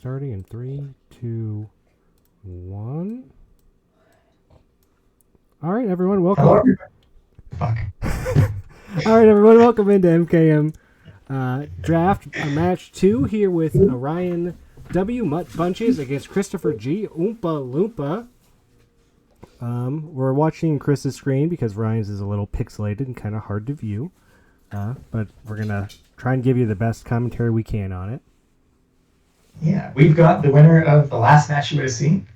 starting in 3, 2, 1. All right, everyone, welcome. Hello, everybody. Fuck. All right, everyone, welcome into MKM Draft Match 2 here with Orion W. Mutt Bunches against Christopher G. Oompa Loompa. We're watching Chris's screen because Ryan's is a little pixelated and kind of hard to view. But we're going to try and give you the best commentary we can on it. Yeah, we've got the winner of the last match you would have seen.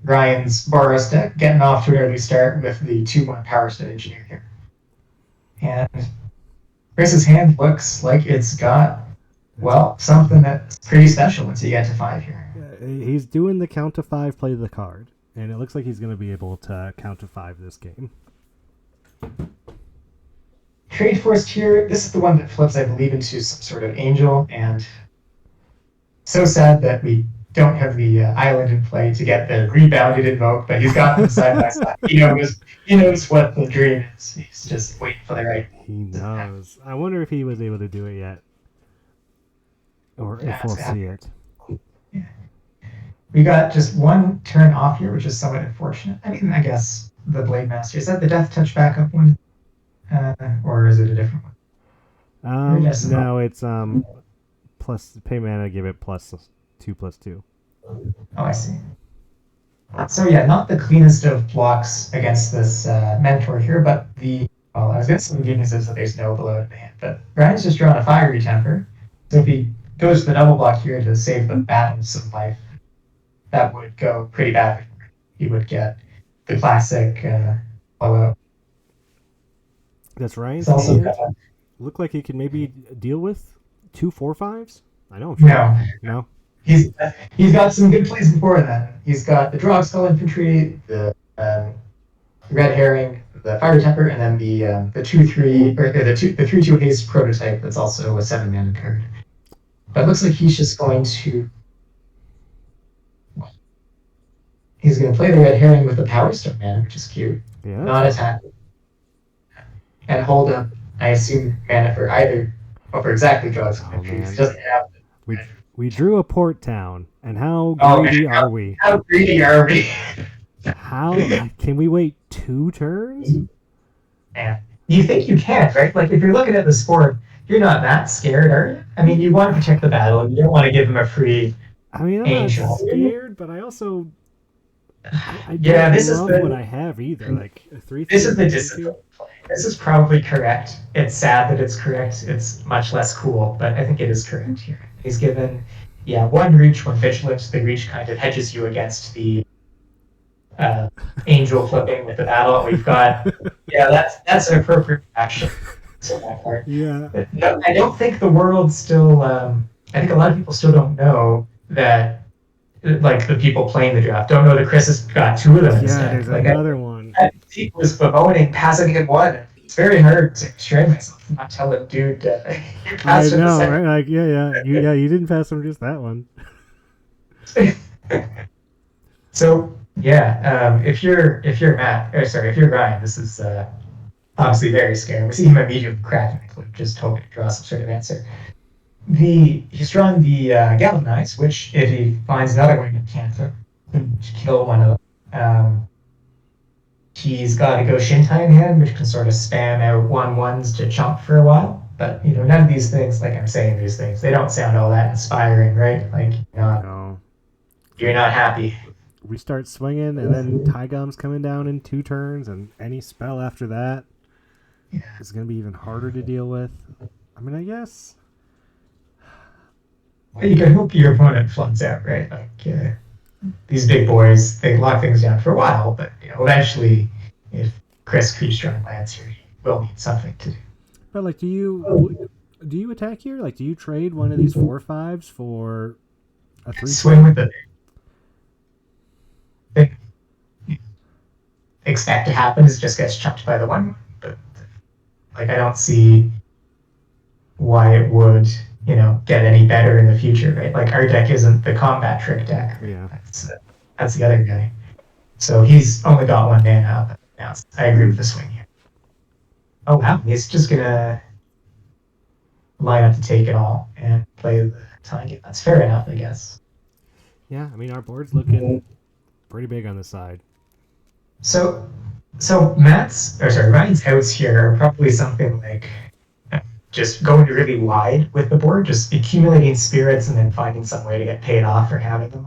Ryan's Boros deck getting off to an early start with the 2-1 Power Stone Engineer here. And Chris's hand looks like it's got, well, something that's pretty special once you get to 5 here. He's doing the count to 5, play the card. And it looks like he's going to be able to count to 5 this game. Trade Forced here, this is the one that flips, I believe, into some sort of angel, and so sad that we don't have the island in play to get the rebounded invoke, but he's got them side by side. He knows what the dream is. He's just waiting for the right. He knows. I wonder if he was able to do it yet. Or if we'll see it. Yeah. We got just one turn off here, which is somewhat unfortunate. I mean, I guess the Blade Master. Is that the Death Touch backup one? Or is it a different one? No, it's plus pay mana, give it +2/+2. Oh, I see. So yeah, not the cleanest of blocks against this Mentor here, but I was going to say the good news is that there's no below in the hand, but Brian's just drawn a Fiery Temper, so if he goes to the double block here to save the balance of life, that would go pretty badly. He would get the classic blowout. That's right. It's also look like he can maybe deal with 2 4/5s. I know. No. He's got some good plays before that. He's got the Drog Skull Infantry, the Red Herring, the Fire Temper, and then the 2/3 or the 3/2 haste prototype. That's also a 7-mana card. But it looks like he's just going to. He's going to play the Red Herring with the Power Stone mana, which is cute. Yeah. Not attack. And hold up, I assume, mana for either, or for exactly Drog Skull Infantry. He doesn't have. We drew a port town, and how greedy are we? How greedy are we? How can we wait 2 turns? Yeah, you think you can, right? Like if you're looking at the sport, you're not that scared, are you? I mean, you want to protect the battle. You don't want to give him a free. I mean, I'm angel. not scared, but I also. I yeah, this love is the, what I have either. Like a 3. This is the discipline play. This is probably correct. It's sad that it's correct. It's much less cool, but I think it is correct here. He's given, 1 reach, 1 vigilance. The reach kind of hedges you against the angel flipping with the battle. We've got, that's an appropriate action. So that part. Yeah. But no, I don't think the world still. I think a lot of people still don't know that. Like the people playing the draft don't know that Chris has got 2 of them. Yeah, instead. there's like another one. He was bemoaning passing in 1. It's very hard to restrain myself and not tell him, dude, you passed I in the know, second. right? Like, you didn't pass him just that one. So if you're Matt, or sorry, if you're Ryan, this is obviously very scary. We see him immediately cracking the clip, just hoping to draw some sort of answer. He's drawn the Galvanize, which if he finds another winged cancer, could kill one of them. He's got a Go Shintai in hand, which can sort of spam out 1/1s to chump for a while. But none of these things, like I'm saying, these things, they don't sound all that inspiring, right? Like you're not happy. We start swinging, and then Tygum's coming down in 2 turns, and any spell after that is going to be even harder to deal with. I mean, I guess. You can hope your opponent floods out, right? Like these big boys, they lock things down for a while, but eventually, if Chris keeps drawing lands here, he will need something to do. But like, do you attack here? Like, do you trade one of these 4/5s for a 3? Swing with the expect to happen is just gets chunked by the 1, but like I don't see why it would. Get any better in the future, right? Like our deck isn't the combat trick deck. Yeah, that's the other guy. So he's only got 1 mana. Now I agree with the swing here. Oh wow, he's just gonna line up to take it all and play the telling you. That's fair enough, I guess. Yeah, I mean, our board's looking pretty big on the side. So, Ryan's outs here are probably something like just going really wide with the board, just accumulating spirits and then finding some way to get paid off for having them.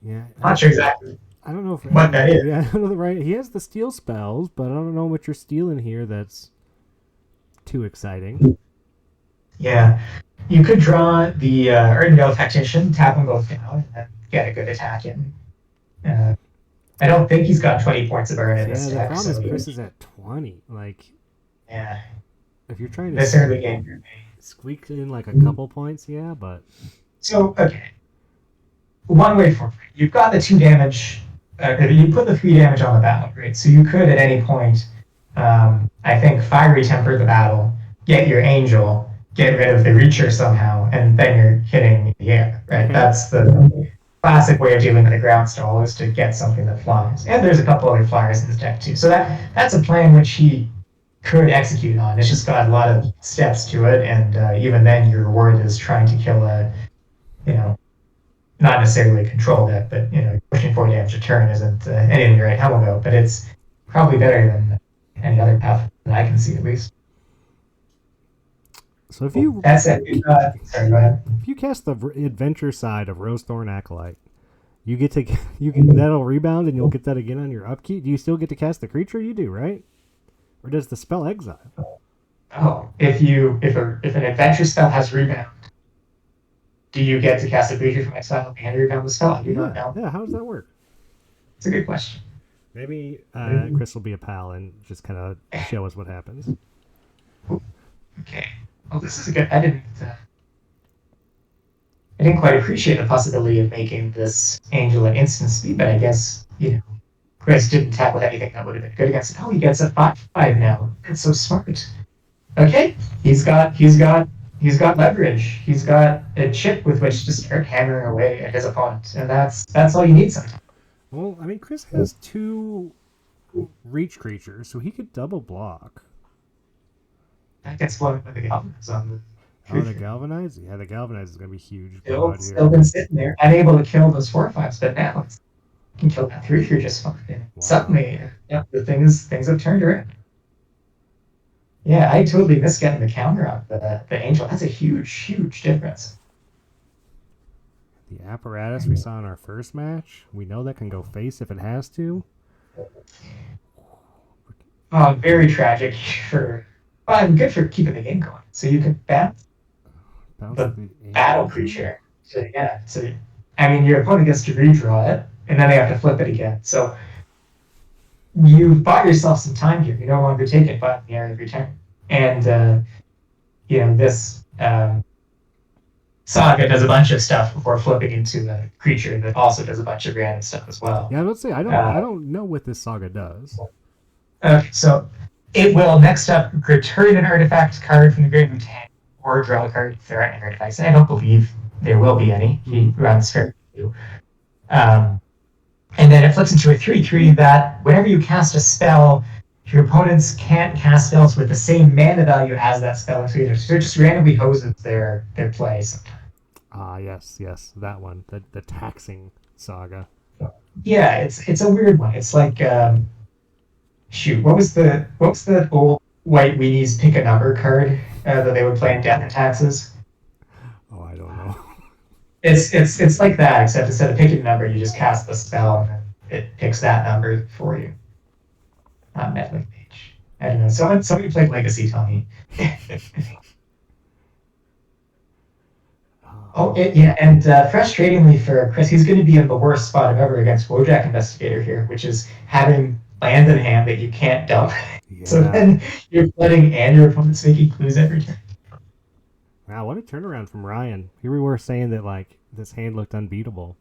Yeah, I'm not sure exactly I don't know if what that is. yeah, I don't know right. He has the steal spells, but I don't know what you're stealing here. That's too exciting. Yeah, you could draw the Ardendale Tactician, tap them both down, and then get a good attack in. Uh, I don't think he's got 20 points of burn in this Yeah, the deck, problem is so Chris is at 20. Like, yeah, if you're trying this to early game. squeak in like a couple points, yeah, but So okay, one way forward, you've got the 2 damage. You put the 3 damage on the battle, right? So you could at any point, I think, fiery temper the battle, get your angel, get rid of the reacher somehow, and then you're hitting the air, right? okay. That's the classic way of dealing with a ground stall, is to get something that flies. And there's a couple other flyers in this deck too. So that's a plan which he could execute on. It's just got a lot of steps to it, and even then, your reward is trying to kill a, you know, not necessarily a control deck, but pushing 4 damage a turn isn't anything to write home about. But it's probably better than any other path that I can see, at least. So if you That's it. Sorry, go ahead. if you cast the adventure side of Rosethorn Acolyte, you get to that'll rebound and you'll get that again on your upkeep. Do you still get to cast the creature? You do, right? Or does the spell exile? Oh, if an adventure spell has rebound, do you get to cast a creature from exile and rebound the spell? I do not know. Yeah, how does that work? It's a good question. Maybe Chris will be a pal and just kind of show us what happens. Okay. Well, this is a good. I didn't quite appreciate the possibility of making this angel an instant speed, but I guess Chris didn't tackle anything that would have been good against it. Oh, he gets a 5/5 now. That's so smart. Okay, he's got leverage. He's got a chip with which to start hammering away at his opponent, and that's all you need sometimes. Well, I mean, Chris has 2 reach creatures, so he could double block. That gets blown by the Galvanize on the. Oh, the Galvanize? Yeah, the Galvanize is going to be huge. Still been sitting there, unable to kill those 4/5s, but now you can kill that 3/3 just fine. And suddenly, the things have turned around. Yeah, I totally missed getting the counter on the angel. That's a huge difference. The apparatus we saw in our first match, we know that can go face if it has to. Very tragic for. Well, good for keeping the game going. So you can bounce the battle creature. So yeah, I mean, your opponent gets to redraw it, and then they have to flip it again. So you bought yourself some time here. You no longer take it but in the area of your turn. And this Saga does a bunch of stuff before flipping into a creature that also does a bunch of random stuff as well. Yeah, I would say I don't know what this Saga does. Okay, so it will next up return an artifact card from the Great Mutant or draw a card if there aren't any artifacts. And I don't believe there will be any. He runs fair too. And then it flips into a 3/3 that whenever you cast a spell, your opponents can't cast spells with the same mana value as that spell is created. So it just randomly hoses their play sometimes. Yes, that one. The taxing Saga. Yeah, it's a weird one. It's like what was the old white weenies pick a number card that they would play in Death and Taxes? Oh, I don't know. It's like that, except instead of picking a number, you just cast the spell and then it picks that number for you. Not Meddling Mage. I don't know. Somebody played Legacy, tell me. And frustratingly for Chris, he's going to be in the worst spot of ever against Wojak Investigator here, which is having land in hand that you can't dump. Yeah. So then you're flooding and your opponent's making clues every turn. Wow, what a turnaround from Ryan. Here we were saying that like this hand looked unbeatable.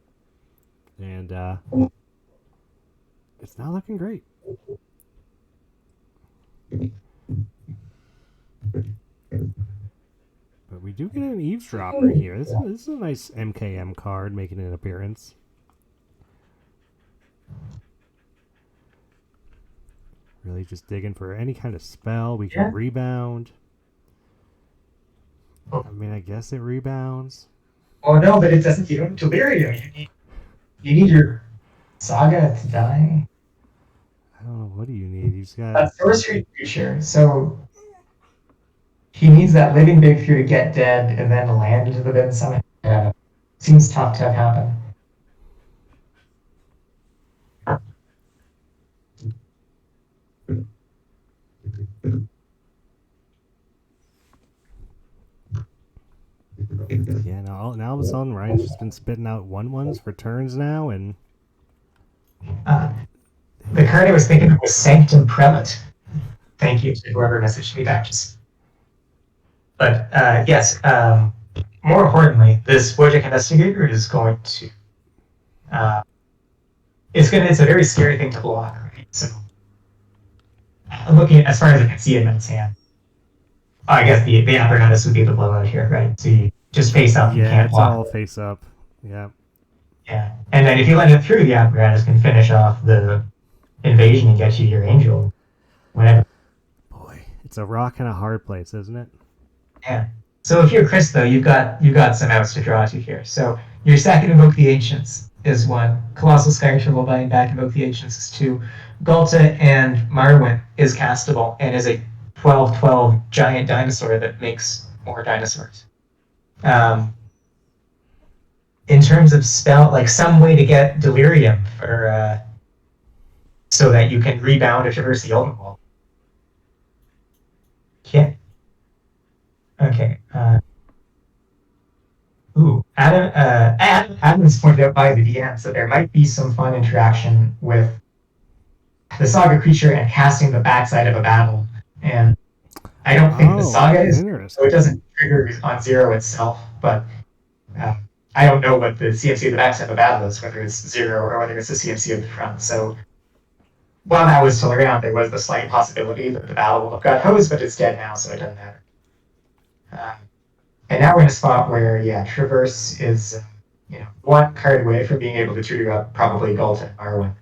And it's not looking great. But we do get an eavesdropper here. This is a nice MKM card making an appearance. Really just digging for any kind of spell. We can rebound. I mean, I guess it rebounds. Oh no, but it doesn't. You don't need delirium. You need your saga to die. I don't know. What do you need? You just got. A sorcery creature. So he needs that living big fear to get dead and then land into the bin summon. Yeah. Seems tough to have happen. Yeah, now all of a sudden, Ryan's just been spitting out 1/1s for turns now, and. Uh, the card I was thinking of was Sanctum Prelate. Thank you to whoever messaged me back. But yes, more importantly, this Wojciech Investigator is going to. It's a very scary thing to block. Right? So, looking as far as I can see in Matt's hand, I guess the apparatus would be the blowout here, right? So you just face up, you Yeah, can't it's block. all face up. Yeah. Yeah, and then if you let it through, the apparatus can finish off the invasion and get you your angel, whenever. Boy, it's a rock and a hard place, isn't it? Yeah. So if you're Chris, though, you've got some outs to draw to here. So your second Invoke the Ancients is one. Colossal Sky Turtle buying back Invoke the Ancients is two. Gauntlet and Marwyn is castable and is a 12/12 giant dinosaur that makes more dinosaurs. In terms of spell, like some way to get Delirium for so that you can rebound or traverse the Ultimate Wall. Yeah. Okay. Adam's pointed out by the DM, so there might be some fun interaction with the Saga creature and casting the backside of a battle. And I don't think the Saga is, so it doesn't trigger on 0 itself, but I don't know what the CMC of the backside of a battle is, whether it's 0 or whether it's the CMC of the front. So while that was still around, there was the slight possibility that the battle will have got hosed, but it's dead now, so it doesn't matter. And now we're in a spot where, Traverse is, one card away from being able to trigger up probably Gauntlet and Marwyn.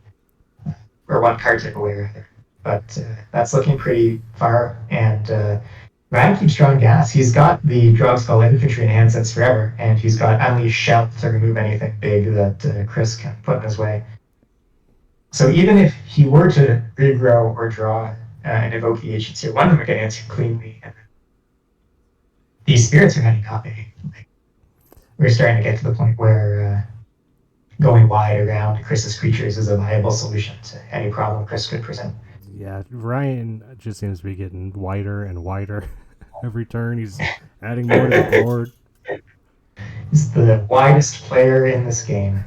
Or one card tip away, rather. But that's looking pretty far, and Ryan keeps drawing gas. He's got the Drug Skull Infantry in hand since forever, and he's got Unleash Shout to remove anything big that Chris can put in his way. So even if he were to regrow or draw and evoke the agents here, one of them would get answered cleanly, and these spirits are heading up. We're starting to get to the point where going wide around Chris's creatures is a viable solution to any problem Chris could present. Yeah, Ryan just seems to be getting wider and wider every turn. He's adding more to the board. He's the widest player in this game.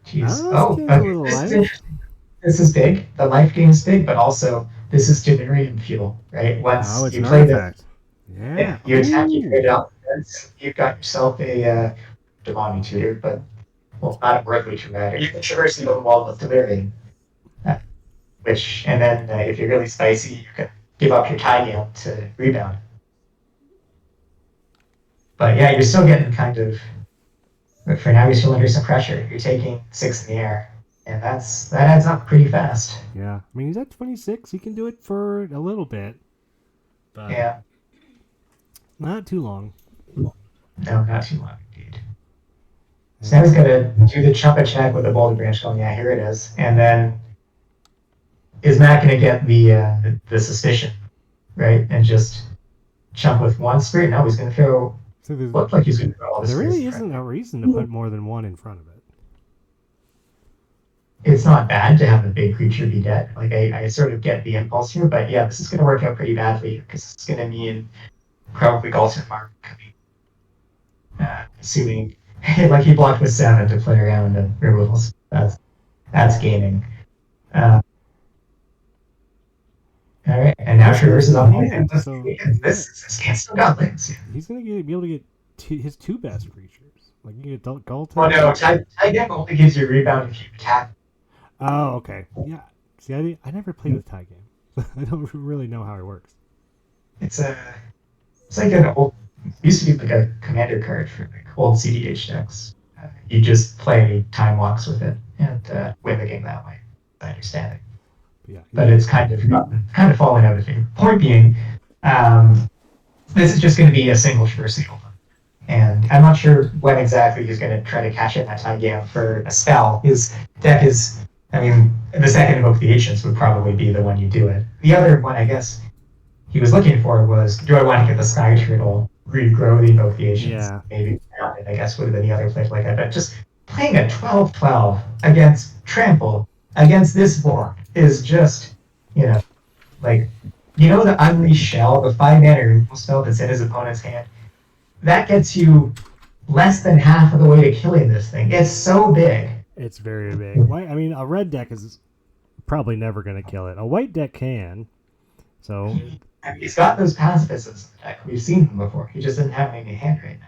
Jeez. Okay. This is big. The life gain is big, but also this is delirium fuel, right? Once you play the you attack, you trade out, you've got yourself a demonic tutor, but not a worldly tutor. You can traverse the open wall with delirium. And then if you're really spicy, you can give up your tie game to rebound. But yeah, you're still getting but for now you're still under some pressure. You're taking 6 in the air. And that adds up pretty fast. Yeah. I mean, he's at 26. He can do it for a little bit. But yeah. Not too long. No, not too long, indeed. So now he's got to do the chumpa check with the boulder branch going, yeah, here it is. And then is Matt going to get the suspicion, right? And just chump with one spirit? No, he's going to throw... Looked like he's going to throw all the spirits. There really isn't a reason to put more than one in front of it. It's not bad to have a big creature be dead. Like, I sort of get the impulse here, but yeah, this is going to work out pretty badly because it's going to mean probably Galton Mark coming. Assuming, like, he blocked with 7 to play around and removals. That's gaming. All right, and now Traverse is on hand. So this can't still got things. He's going to be able to get his 2 best creatures. Like, you get Galton. Oh, no, tie game only gives you rebound if you attack. Oh, okay. Yeah. See, I never played with tie game. I don't really know how it works. It's like an old, used to be like a commander card for like old CDH decks. You just play time walks with it and win the game that way. I understand it. Yeah. But it's kind of falling out of favor. Point being, Um, this is just going to be a single seal. And I'm not sure when exactly he's going to try to cash in that time game for a spell. His deck is, I mean, the second Invoke the Ancients would probably be the one you do it. The other one, I guess, he was looking for was, do I want to get the Sky Turtle, regrow the Invoke the Ancients? Yeah. Maybe, I guess, would have been the other play like that. But just playing a 12-12 against Trample, against this board, is just, like, the Unleashed Shell, the 5-mana removal spell that's in his opponent's hand, that gets you less than half of the way to killing this thing. It's so big. It's very big. I mean, a red deck is probably never going to kill it. A white deck can. So he's got those pacifisms in the deck. We've seen them before. He just doesn't have any in hand right now.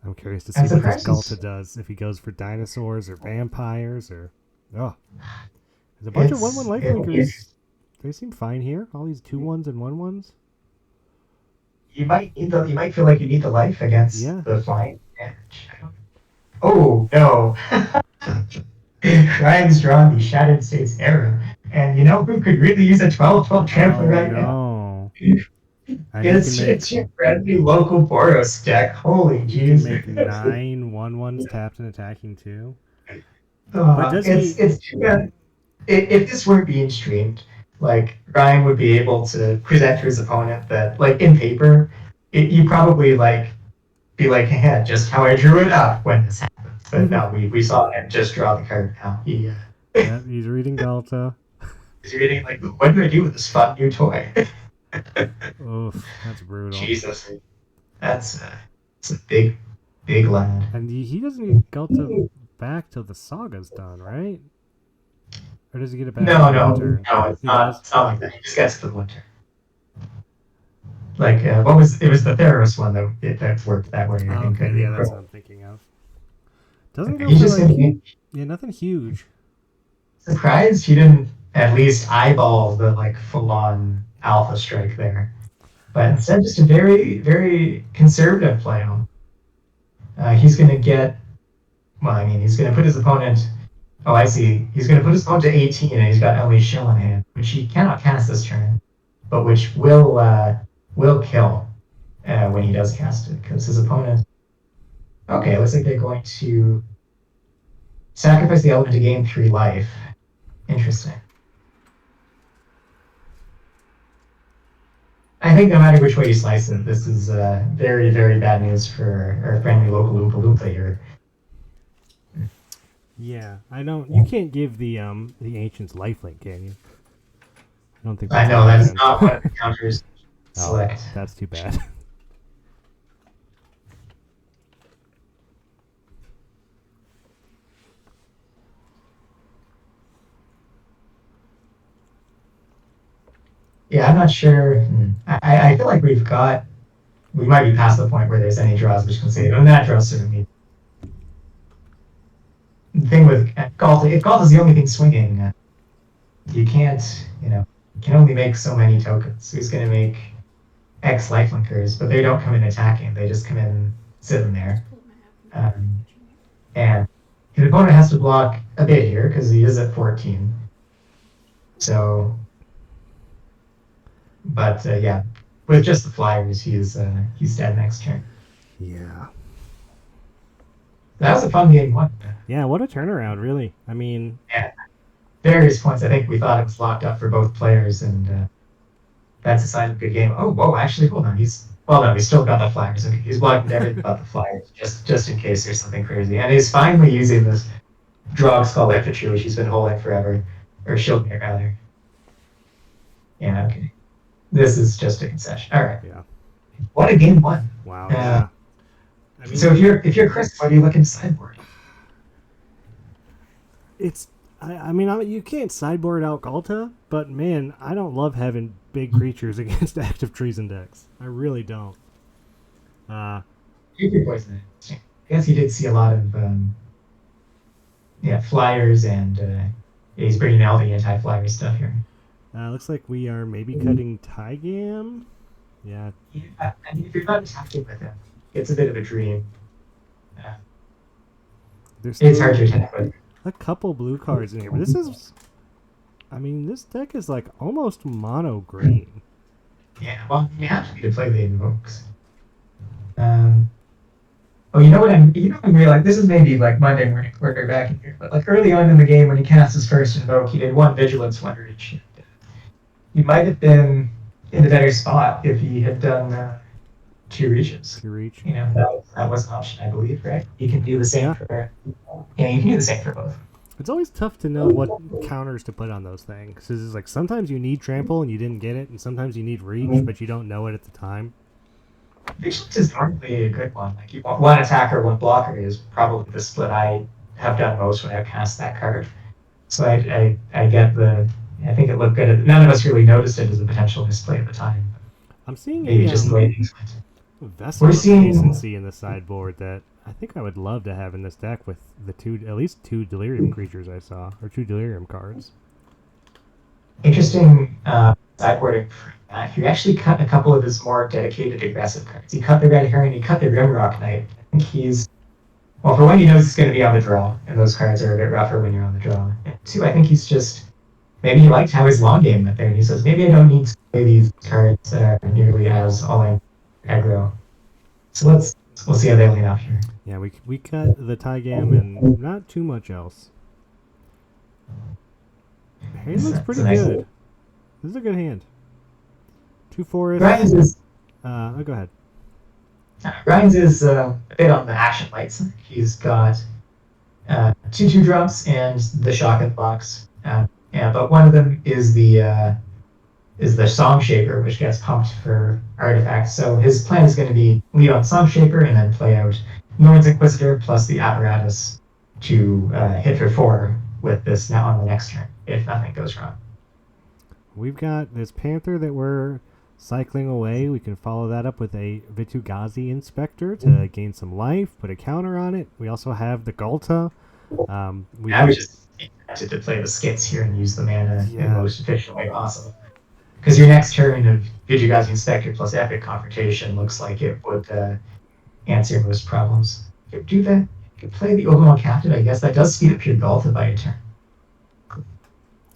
I'm curious to see what this Gauntlet does. If he goes for dinosaurs or vampires or... Oh. There's a bunch of 1/1 lifelinkers. They seem fine here. All these 2/1s and 1/1s. You might feel like you need the life against the flying damage. Oh, no. Ryan's drawn the Shattered States Arrow. And you know who could really use a 12-12 Trampler right now? It's your friendly local Boros deck. Holy jeez. Make 9 1/1s tapped and attacking too. It's too bad. If this weren't being streamed, like, Ryan would be able to present to his opponent that, like, in paper, you probably, like, be like, hey, just how I drew it up when this happens. But no, we saw him just draw the card now. He's reading Delta. He's reading, like, what do I do with this fun new toy? Oof, that's brutal. Jesus. That's a big, big lad. And he doesn't get Delta back till the saga's done, right? Or does he get it back? No, it's not like that. He just gets to the winter. Like, it was the Theros one that worked that way. Okay, yeah, that's what I'm thinking of. Doesn't go for, yeah, nothing huge. Surprised he didn't at least eyeball the, like, full-on alpha strike there. But instead, just a very, very conservative play on. He's going to get... Well, I mean, he's going to put his opponent... Oh, I see. He's going to put his opponent to 18, and he's got Unleashed Shell in hand, which he cannot cast this turn, but which will kill when he does cast it, because his opponent... Okay, it looks like they're going to sacrifice the element to gain 3 life. Interesting. I think no matter which way you slice it, this is very, very bad news for our friendly local Oompa Loompa here. Yeah, I don't. You can't give the Ancients lifelink, can you? I don't think. I know that's not what the counters select. Oh, that's too bad. Yeah, I'm not sure. I feel like we might be past the point where there's any draws which can say, oh, that draw certainly. The thing with Gauntlet, if Gauntlet is the only thing swinging, you can't, you can only make so many tokens. Who's going to make X lifelinkers, but they don't come in attacking. They just come in sitting there. And his opponent has to block a bit here because he is at 14. So... But yeah, with just the flyers, he's dead next turn. Yeah. That was a fun game one. Yeah, what a turnaround, really. I mean... Yeah. Various points, I think we thought it was locked up for both players, and that's a sign of a good game. Oh, whoa, actually, hold on. He's still got the flyers. Okay, he's blocking everything but the flyers, just in case there's something crazy. And he's finally using this Drog Skull Infantry, which he's been holding forever. Or Shieldmere, rather. Yeah, okay. This is just a concession. All right. Yeah. What a game one. Wow. Yeah. I mean, so if you're Chris, what are you looking to sideboard? I mean, you can't sideboard out Galta, but man, I don't love having big creatures against active treason decks. I really don't. You could poison it. I guess he did see a lot of flyers, and he's bringing out the anti-flyer stuff here. Looks like we are maybe cutting Tygam. Yeah. I mean, if you're not attacking with him, it's a bit of a dream. It's hard to attack with. A couple blue cards in here, but this is I mean, this deck is like almost mono green. Yeah, well, you have to play the invokes. Oh, I'm realizing this is maybe like Monday morning quarterback in here, but like early on in the game when he cast his first invoke, he did one vigilance, one reach. He might have been in a better spot if he had done two reaches. To reach. That was an option, I believe, right? You can do the same Yeah. for. Yeah, you can do the same for both. It's always tough to know what counters to put on those things. Because it's like sometimes you need trample and you didn't get it, and sometimes you need reach, but you don't know it at the time. Vigilance is normally a good one. Like you want one attacker, one blocker is probably the split I have done most when I cast that card. So I get the. I think it looked good. None of us really noticed it as a potential misplay at the time. I'm seeing Maybe a just the way things went. Vessel We're of seeing- Decency in the sideboard that I think I would love to have in this deck with at least two Delirium creatures I saw, or two Delirium cards. Interesting sideboarding for that. He actually cut a couple of his more dedicated aggressive cards. He cut the Red Herring, he cut the Grimrock Knight. I think well, for one, he knows he's going to be on the draw, and those cards are a bit rougher when you're on the draw. And two, I think he's just, maybe he liked how his long game went there, and he says, maybe I don't need to play these cards nearly as all-in aggro. So we'll see how they line up here. Yeah, we cut the Tygam and not too much else. Hand looks pretty nice good. This is a good hand. 2 forests. Ryan's is go ahead. Ryan's is a bit on the action light side. He's got 2 drops and the shock in the box. But one of them is the Song Shaper, which gets pumped for artifacts. So his plan is going to be lead on Song Shaper and then play out Norn's Inquisitor plus the apparatus to hit for 4 with this now on the next turn if nothing goes wrong. We've got this Panther that we're cycling away. We can follow that up with a Vitugazi Inspector to gain some life, put a counter on it. We also have the Galta. I was just expected to play the skits here and use the mana in the most efficient way possible. Because your next turn of Vitugazi Inspector plus Epic Confrontation looks like it would answer most problems. You could do that. You could play the Ogamon Captain, I guess. That does speed up your Galta by a turn.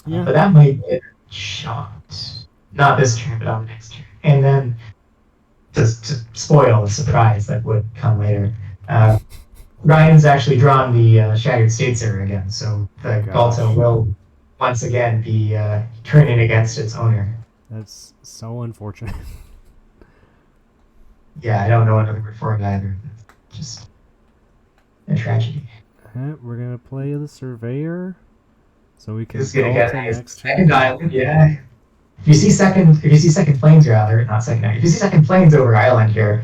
Yeah. But that might get shocked. Not this turn, but on the next turn. And then, to spoil the surprise that would come later, Ryan's actually drawn the Shattered States Era again, so the Galta will once again be turning against its owner. That's so unfortunate. Yeah, I don't know another word for it either. Just a tragedy. We're going to play the Surveyor. So we can This is gonna get a next second island, yeah. If you see second planes rather, not second island. If you see second planes over island here,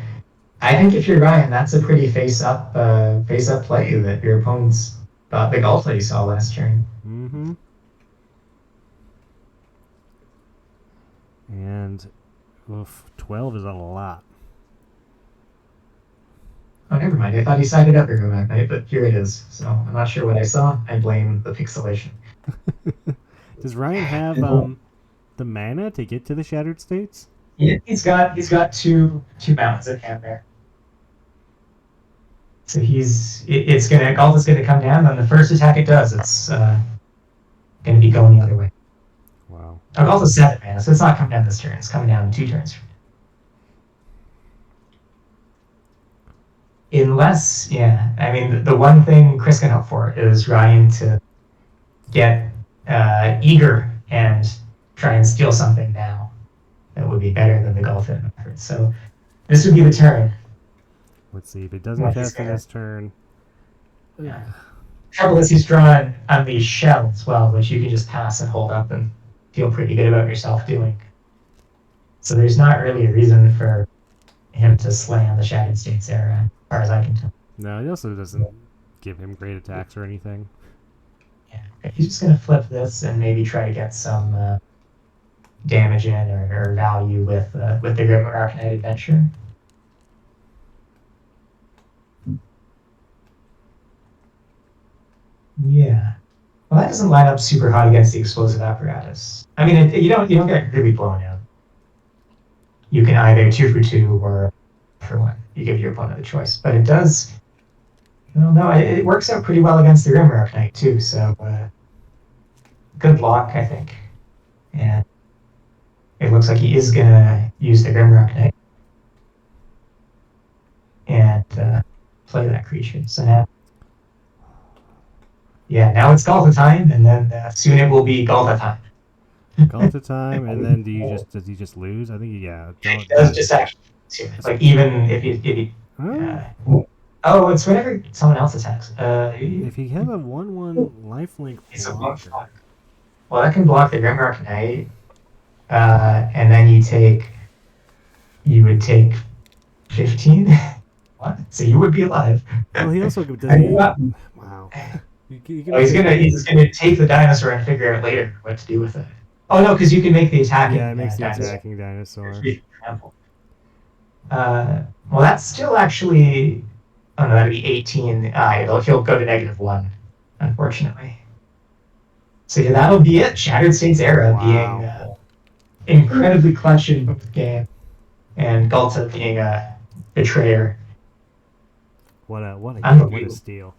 I think if you're Ryan, that's a pretty face up play that your opponent's got the Gauntlet you saw last turn. Mm-hmm. And 12 is a lot. Oh, never mind. I thought he sided up Ergo Magnite, but here it is. So I'm not sure what I saw. I blame the pixelation. Does Ryan have the mana to get to the Shattered States? Yeah, he's got two mountains in hand there. So Galta's gonna come down, and the first attack it does, it's gonna be going the other way. Wow. Galta's 7 mana, so it's not coming down this turn. It's coming down in 2 turns. Unless, yeah, I mean, the one thing Chris can hope for is Ryan to get eager and try and steal something now that would be better than the Gauntlet effort. So this would be the turn. Let's see if it doesn't cast in this turn. Yeah. Trouble is he's drawn on these shell as well, which you can just pass and hold up and feel pretty good about yourself doing. So there's not really a reason for him to slay on the Shattered States Era, as far as I can tell. No, he also doesn't give him great attacks or anything. Yeah, he's just going to flip this and maybe try to get some damage in or value with the Grim Arcanite Adventure. Yeah. Well, that doesn't line up super hot against the Explosive Apparatus. I mean, you don't get really blown out. You can either 2 for 2 or for 1. You give your opponent the choice. But it does... Well, no, it works out pretty well against the Grim Arcanite too, so... good block, I think. And it looks like he is gonna use the Grimrock Knight and play that creature. So now, yeah, now it's Gauntlet time, and then soon it will be Gauntlet time. Gauntlet time, and then does he just lose? I think It does just actually like even if he Huh? oh, it's whenever someone else attacks. If he has a 1/1 lifelink It's a blocker. well, that can block the Grimrock Knight, and then you would take 15. What? So you would be alive. Well, he also does. He, wow. Oh, he's gonna take the dinosaur and figure out later what to do with it. Oh no, because you can make the attacking. Yeah, it makes the dinosaur. attacking dinosaur. Well, that's still actually. Oh no, that'd be 18. He'll go to -1, unfortunately. So yeah, that'll be it. Shattered States era being incredibly clutch in the game, and Galta being a betrayer. What a steal.